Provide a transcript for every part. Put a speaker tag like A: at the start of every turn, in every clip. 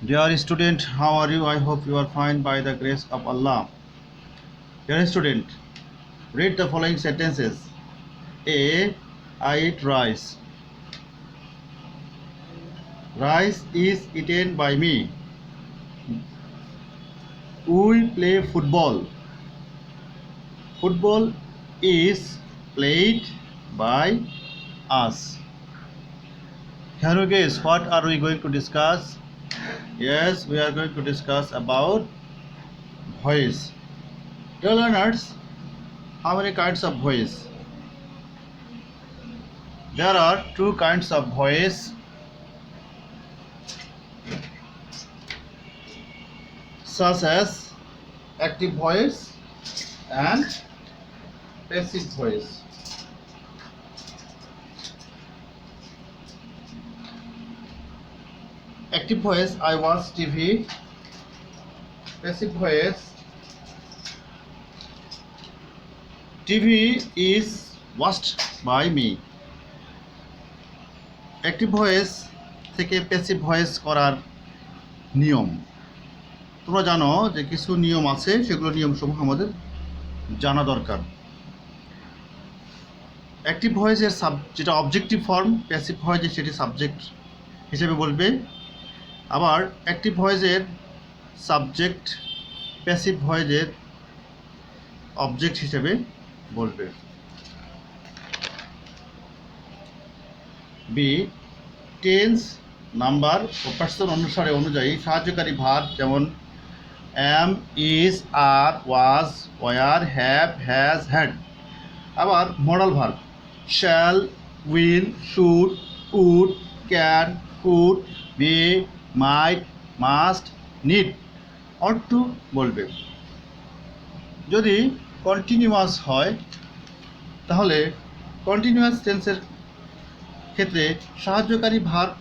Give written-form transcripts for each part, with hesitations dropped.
A: Dear student, how are you? I hope you are fine by the grace of Allah. Dear student, read the following sentences. A. I eat rice. Rice is eaten by me. We play football. Football is played by us. Can you guess what are we going to discuss? Yes, we are going to discuss about voice. Dear learners, how many kinds of voice? There are two kinds of voice, such as active voice and passive voice. Active voice, I watch TV. Passive voice, TV is watched by me. Active voice থেকে passive voice করার নিয়ম তোমরা জানো যে কিছু নিয়ম আছে, সেগুলো নিয়মসমূহ আমাদের জানা দরকার। অ্যাক্টিভ ভয়েসের যেটা অবজেক্টিভ ফর্ম, প্যাসিভ ভয়েসে সেটি সাবজেক্ট হিসেবে বলবে। আবার অ্যাক্টিভ ভয়েসের সাবজেক্ট প্যাসিভ ভয়েসের অবজেক্ট হিসেবে বলবে। বি, টেন্স, নাম্বার ও পার্সন অনুযায়ী সাহায্যকারী ভার্ব যেমন am, is, are, was, were, have, has, had. আবার modal verb shall, will, should, would, can, could, may, might, must, need, ought to বলবে। যদি কন্টিনিউয়াস হয় তাহলে কন্টিনিউয়াস টেন্সের ক্ষেত্রে সাহায্যকারী ভার্ব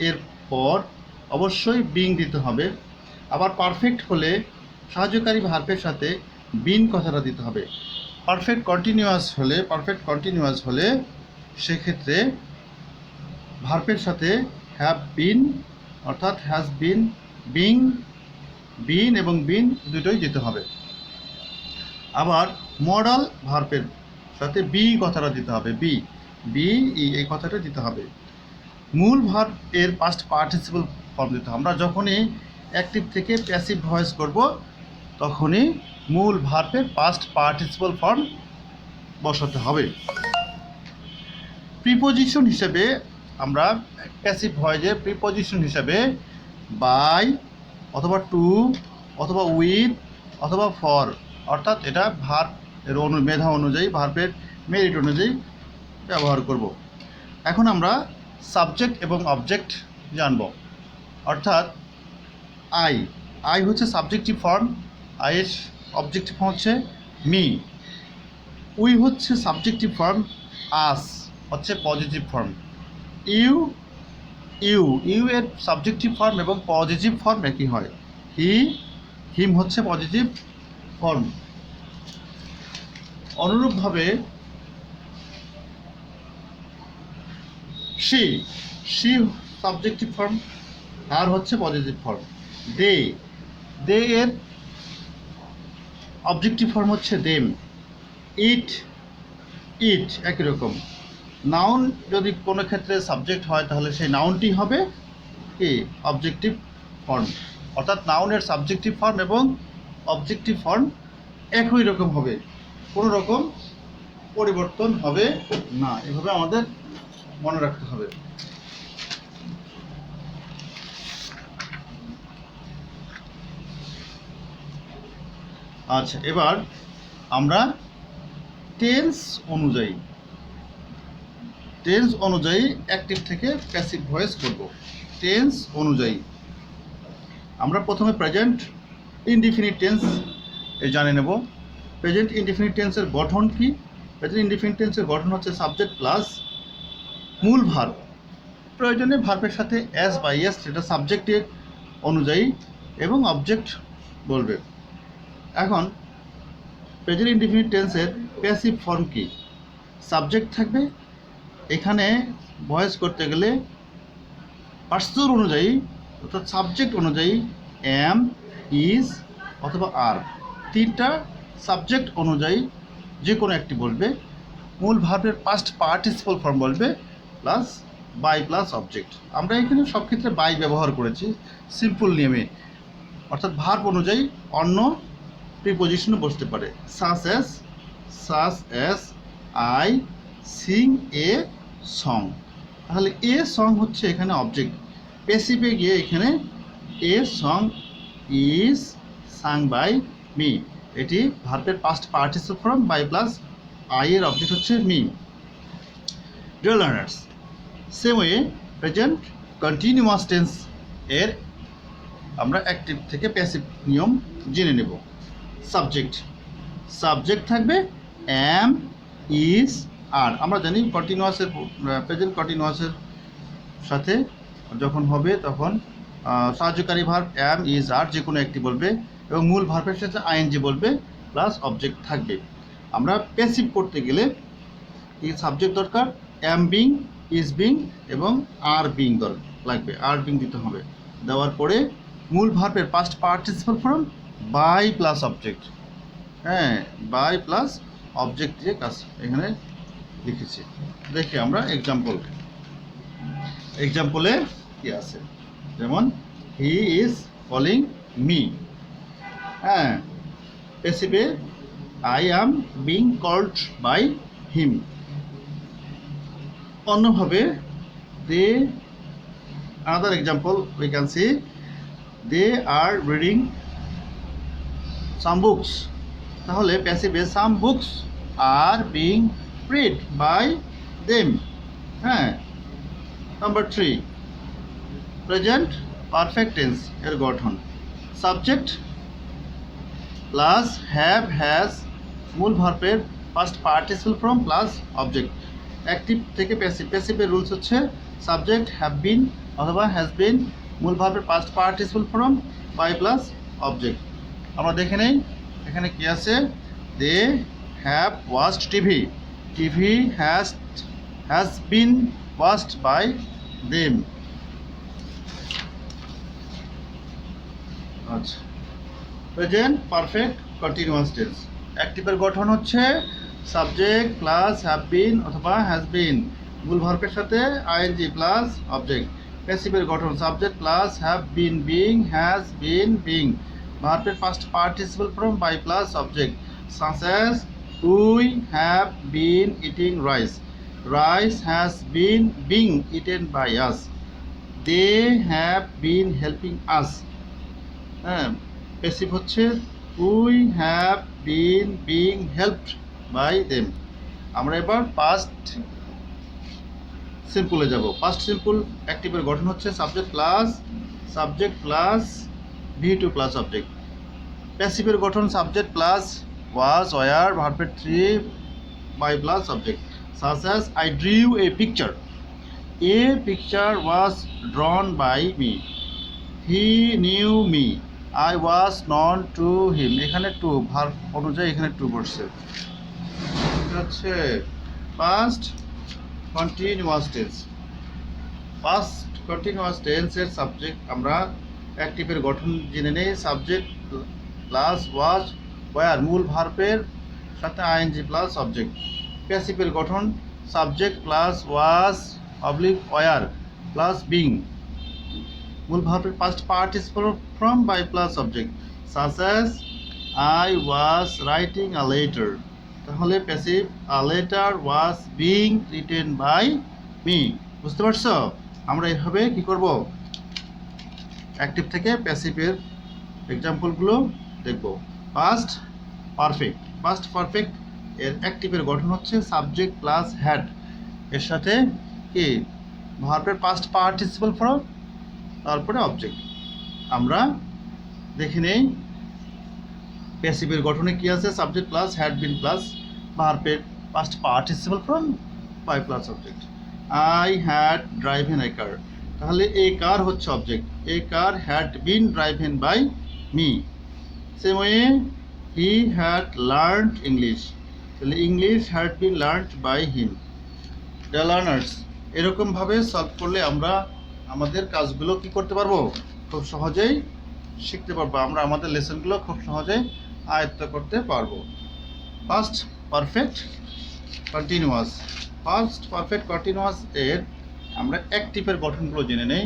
A: এর পর অবশ্যই বিং দিতে হবে। আবার পারফেক্ট হলে সাহায্যকারী ভার্বের সাথে বিন কথাটা দিতে হবে। পারফেক্ট কন্টিনিউয়াস হলে সেক্ষেত্রে ভার্বের সাথে হ্যাভ বিন অর্থাৎ হ্যাজ বিন, বিন এবং বিন দুটোই দিতে হবে। আবার মডাল ভার্বের সাথে বি কথাটা দিতে হবে, বি এই কথাটা দিতে হবে। মূল ভার্ব এর পাস্ট পার্টিসিপল ফর্ম দিতে হবে। আমরা যখনই অ্যাক্টিভ থেকে প্যাসিভ ভয়েস করব তখনই মূল ভার্বের পাস্ট পার্টিসিপল ফর্ম বসাতে হবে। প্রিপোজিশন হিসেবে আমরা প্যাসিভ ভয়েসে প্রিপোজিশন হিসেবে বাই অথবা টু অথবা উইথ অথবা ফর, অর্থাৎ এটা ভার্ব এর মেধা অনুযায়ী, ভার্বের মেরিট অনুযায়ী ব্যবহার করব। এখন আমরা সাবজেক্ট এবং অবজেক্ট জানব। অর্থাৎ আই হচ্ছে সাবজেক্টিভ ফর্ম, আইয়ের অবজেক্টিভ ফর্ম হচ্ছে মি। উই হচ্ছে সাবজেক্টিভ ফর্ম, আস হচ্ছে পজিটিভ ফর্ম। ইউ এর সাবজেক্টিভ ফর্ম এবং পজিটিভ ফর্ম একই হয়। হিম হচ্ছে পজিটিভ ফর্ম। অনুরূপভাবে শি সাবজেক্টিভ ফর্ম, হার হচ্ছে পজিটিভ ফর্ম। দে এর অবজেক্টিভ ফর্ম হচ্ছে দেম। ইট একই রকম। নাউন যদি কোনো ক্ষেত্রে সাবজেক্ট হয় তাহলে সেই নাউনটি হবে কি অবজেক্টিভ ফর্ম। অর্থাৎ নাউনের সাবজেক্টিভ ফর্ম এবং অবজেক্টিভ ফর্ম একই রকম হবে, কোনো রকম পরিবর্তন হবে না। এভাবে আমাদের মনে রাখতে হবে। আচ্ছা, এবার আমরা টেন্স অনুযায়ী অ্যাক্টিভ থেকে প্যাসিভ ভয়েস করব। টেন্স অনুযায়ী আমরা প্রথমে প্রেজেন্ট ইনডিফিনিট টেন্স জানে নেব। প্রেজেন্ট ইনডিফিনিট টেন্সের গঠন কি? প্রেজেন্ট ইনডিফিনিট টেন্সের গঠন হচ্ছে সাবজেক্ট প্লাস মূল ভার্ব, প্রয়োজনে ভার্বের সাথে এস বা ইয়েস সেটা সাবজেক্টের অনুযায়ী এবং অবজেক্ট বলবে। এখন প্রেজেন্ট ইনডিফিনিট টেন্সের প্যাসিভ ফর্ম কি? সাবজেক্ট থাকবে, এখানে ভয়েস করতে গেলে পার্সন অনুযায়ী অর্থাৎ সাবজেক্ট অনুযায়ী এম, ইজ অথবা আর, তিনটা সাবজেক্ট অনুযায়ী যে কোনো একটি বলবে, মূল ভার্বের পাস্ট পার্টিসিপল ফর্ম বলবে, প্লাস বাই প্লাস অবজেক্ট। আমরা এখানে সব ক্ষেত্রে বাই ব্যবহার করেছি সিম্পল নিয়মে, অর্থাৎ ভার্ব অনুযায়ী অন্য প্রিপোজিশনও বসতে পারে। Such as I sing a song. তাহলে এ সং হচ্ছে এখানে অবজেক্ট, পেসিভে গিয়ে এখানে a song is sung by me, এটি ভার্বের past participle form, by plus I এর অবজেক্ট হচ্ছে me. Dear learners, same way present continuous tense এর আমরা অ্যাক্টিভ থেকে প্যাসিভ নিয়ম জেনে নেব। সাবজেক্ট থাকবে এম, ইজ, আর। আমরা জানি কন্টিনিউয়াসের প্রেজেন্ট কন্টিনিউয়াসের সাথে যখন হবে তখন সাহায্যকারী ভার্ব এম, ইজ, আর যে কোনো একটি বলবে এবং মূল ভার্বের সাথে আইএনজি বলবে, প্লাস অবজেক্ট থাকবে। আমরা প্যাসিভ করতে গেলে এই সাবজেক্ট দরকার, এম বিং, ইজ বিং এবং আর বিং লাগবে, আর বিং দিতে হবে। দেওয়ার পরে মূল ভার্বের past participle form by plus object, হ্যাঁ, বাই প্লাস অবজেক্ট দিয়ে কাজ এখানে লিখেছি। দেখি আমরা এক্সাম্পলে কি আছে, যেমন হি ইজ কলিং মি, হ্যাঁ, প্যাসিভে I am being called by him. অন্যভাবে they, another example we can see, they are reading some books। তাহলে প্যাসিভে some books are being read by them, হ্যাঁ। নাম্বার 3, প্রেজেন্ট পারফেক্ট টেন্স এর গঠন subject plus have, has, মূল ভার্বের past participle form plus object. Active থেকে প্যাসিভের rules হচ্ছে সাবজেক্ট হ্যাভ বিন অথবা হ্যাজ বিন, মূল ভার্বের past participle form by plus object. আমরা দেখে নেই এখানে কি আছে, they have watched TV, TV has been watched by them. আচ্ছা, প্রেজেন্ট পারফেক্ট কন্টিনিউয়াস টেন্স অ্যাক্টিভের গঠন হচ্ছে সাবজেক্ট প্লাস হ্যাভ বিন অথবা হ্যাজ বিন, মূল ভার্বের সাথে আইএনজি প্লাস অবজেক্ট। প্যাসিভের গঠন subject plus have been being, has been being, ভার্বের past participle form by plus object. Such as we have been eating rice, rice has been being eaten by us, they have been helping us, হ্যাঁ। Passive হচ্ছে we have been being helped by them. আমরা এবার past সিম্পলে যাব। Past simple অ্যাক্টিভের গঠন হচ্ছে subject plus ভি2 plus object. প্যাসিভের গঠন সাবজেক্ট প্লাস ওয়াজ, ওয়ার, ভার্বের 3 by plus object. Such as I drew a picture, a picture was drawn by me, he knew me, I was known to him. এখানে to verb অনুযায়ী এখানে to বসছে, হচ্ছে past continuous tense. Past continuous টেন্সের subject আমরা অ্যাক্টিভের গঠন জেনে নেই, সাবজেক্ট প্লাস ওয়াজ, ওয়ার, মূল ভার্বের সাথে আইএনজি প্লাস অবজেক্ট। প্যাসিভের গঠন subject plus was oblique were plus being, মূল ভার্বের past participle form by plus object. Such as I was writing a letter, তাহলে passive a letter was being written by me. বুঝতে পারছো? আমরা এভাবে কি করব, অ্যাক্টিভ থেকে প্যাসিভের এক্সাম্পলগুলো দেখব। পাস্ট পারফেক্ট এর অ্যাক্টিভের গঠন হচ্ছে সাবজেক্ট প্লাস হ্যাড, এর সাথে কি ভার্বের পাস্ট পার্টিসিপল ফর্ম তারপরে অবজেক্ট। আমরা দেখে নেই প্যাসিভের গঠনে কি আছে, subject plus had been plus ভার্বের past participle form by plus object. I had driven a car, তাহলে এ কার হচ্ছে object, a car had been driven by me. Same way he had learned English, তাহলে English had been learned by him. Dear learners, এরকমভাবে solve করলে আমরা আমাদের কাজগুলো কি করতে পারবো, খুব সহজেই শিখতে পারবো, আমরা আমাদের লেসনগুলো খুব সহজেই আয়ত্ত করতে পারবো। First perfect continuous. First perfect continuous এর আমরা অ্যাক্টিভের গঠনগুলো জেনে নেই।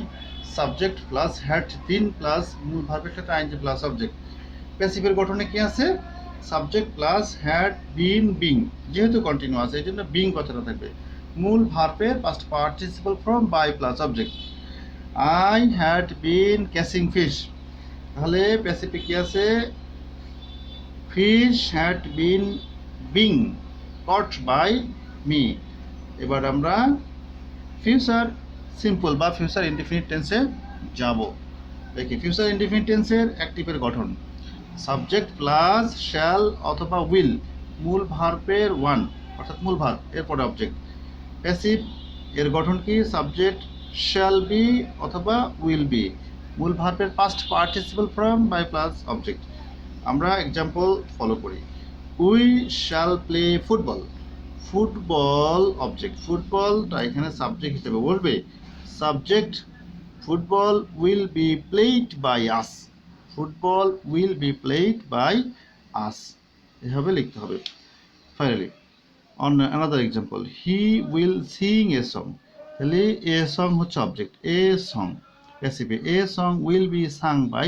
A: Subject plus had been plus মূল ভার্বের সাথে আইএনজি প্লাস অবজেক্ট। প্যাসিভের গঠনে কি আছে? Subject plus had been being, যেহেতু কন্টিনিউয়াস এই জন্য বিং কথাটা থাকবে। মূল ভার্বের past participle form by plus object. I had been catching fish, তাহলে প্যাসিভে কি আছে? Fish had been being caught by me. এবার আমরা ফিউচার সিম্পল বা ফিউচার ইনডিফিনিট টেন্সে যাব। দেখি ফিউচার ইনডিফিনিট টেন্সের অ্যাক্টিভের গঠন। সাবজেক্ট প্লাস শ্যাল অথবা উইল, মূল ভার্বের ওয়ান অর্থাৎ মূল ভার্ব এরপরে অবজেক্ট। প্যাসিভ এর গঠন কি? সাবজেক্ট শ্যাল বি অথবা উইল বি, মূল ভার্বের past participle form by plus object. আমরা এক্সাম্পল ফলো করি। We shall play football, football object, ফুটবলটা এখানে সাবজেক্ট হিসেবে বলবে। Subject football will be played by us, football will be played by us, এভাবে লিখতে হবে। Finally on another example, he will sing a song, তাহলে a song হচ্ছে object, a song প্যাসিভে, a song will be sung by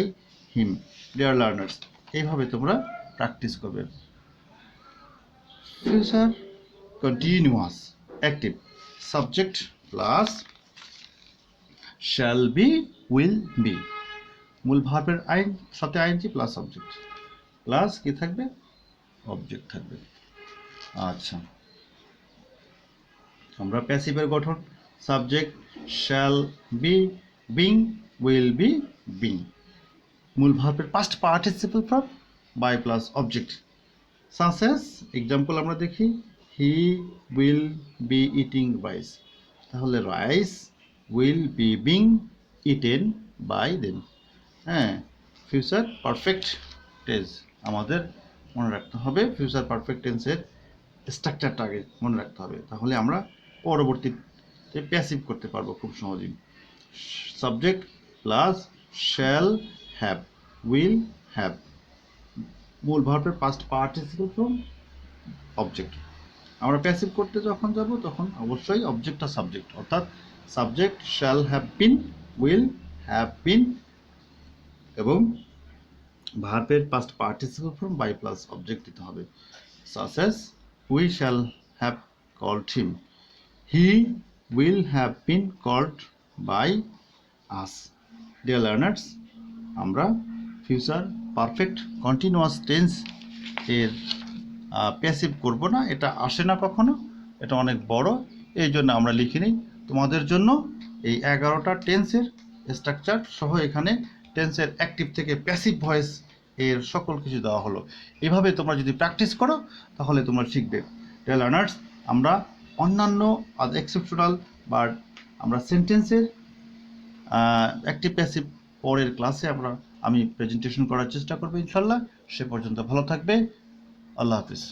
A: him. Dear learners, এইভাবে তোমরা practice করবে। Future continuous active, subject plus shall be will be, মূল ভার্বের আইন সাথে আইনজি প্লাস অবজেক্ট, প্লাস কি থাকবে? অবজেক্ট থাকবে। আচ্ছা, আমরা প্যাসিভের গঠন। Subject shall be being will be being, মূল ভার্বের past participle form by plus object. সাসেস এক্সাম্পল আমরা দেখি, he will be eating rice, তাহলে rice will be being eaten by them. হ্যাঁ, ফিউচার পারফেক্ট টেন্স আমাদের মনে রাখতে হবে, ফিউচার পারফেক্ট টেন্সের স্ট্রাকচারটা আগে মনে রাখতে হবে, তাহলে আমরা পরবর্তীতে প্যাসিভ করতে পারবো খুব সহজেই। Subject plus shall have will have, মূল ভার্বের পাস্ট পার্টিসিপল ফর্ম অবজেক্ট। আমরা প্যাসিভ করতে যখন যাব তখন অবশ্যই অবজেক্ট আর সাবজেক্ট, অর্থাৎ subject shall have been, will have been এবং ভার্বের past participle form by plus object দিতে হবে। Such as we shall have called him, he will have been called by us. Dear learners, আমরা future perfect continuous tense এর passive করব না, এটা আসে না কখনো, এটা অনেক বড়, এই জন্য আমরা লিখি নিই তোমাদের জন্য এই 11টা টেন্সের স্ট্রাকচার সহ এখানে টেন্সের অ্যাক্টিভ থেকে প্যাসিভ ভয়েস এর সকল কিছু দেওয়া হলো। এভাবে তোমরা যদি প্র্যাকটিস করো তাহলে তোমরা শিখবে। ডিয়ার লার্নার্স, আমরা অন্যান্য এক্সেপশনাল বা আমরা সেন্টেন্সের অ্যাক্টিভ প্যাসিভ পরের ক্লাসে আমি প্রেজেন্টেশন করার চেষ্টা করবো ইনশাল্লাহ। সে পর্যন্ত ভালো থাকবে। আল্লাহ হাফিজ।